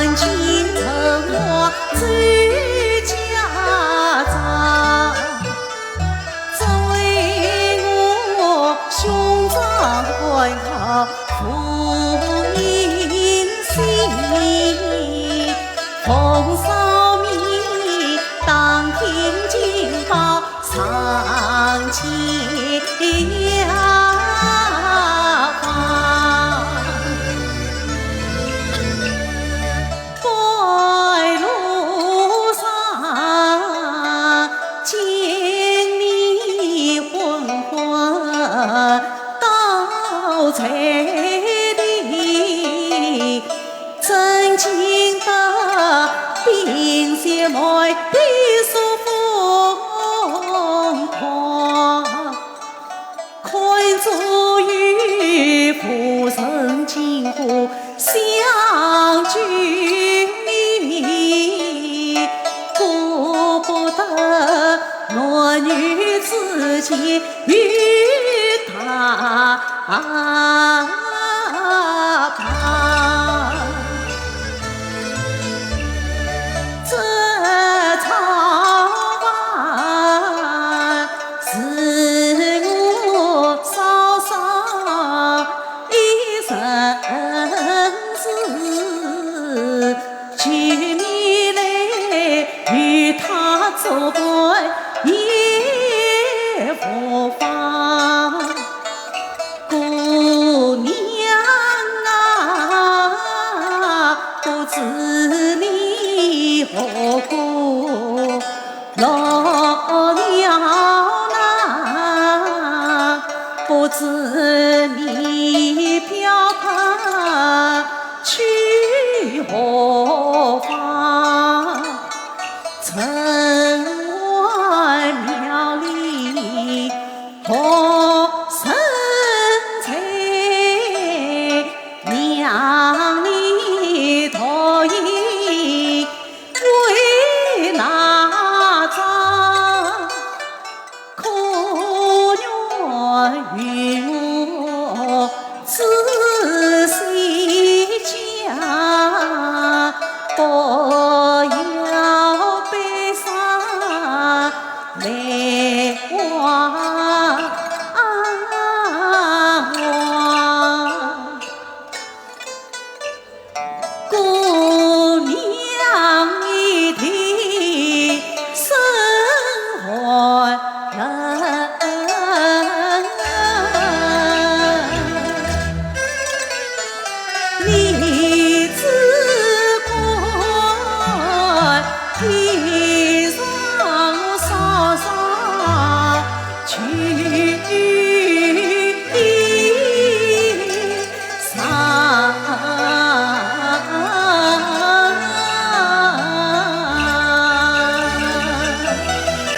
万金城我最家长，只为我兄长关靠父荫心，奉少米当听金宝上前呀方，归路上见你昏昏到彩礼，真情的并且爱的所疯狂，看足与夫人金花相聚里，顾不得我女之间与他旁。这草房是我嫂嫂一生事，取米来与他做伴也无妨。姑娘啊，不知你何故落了难，不知你飘泊去何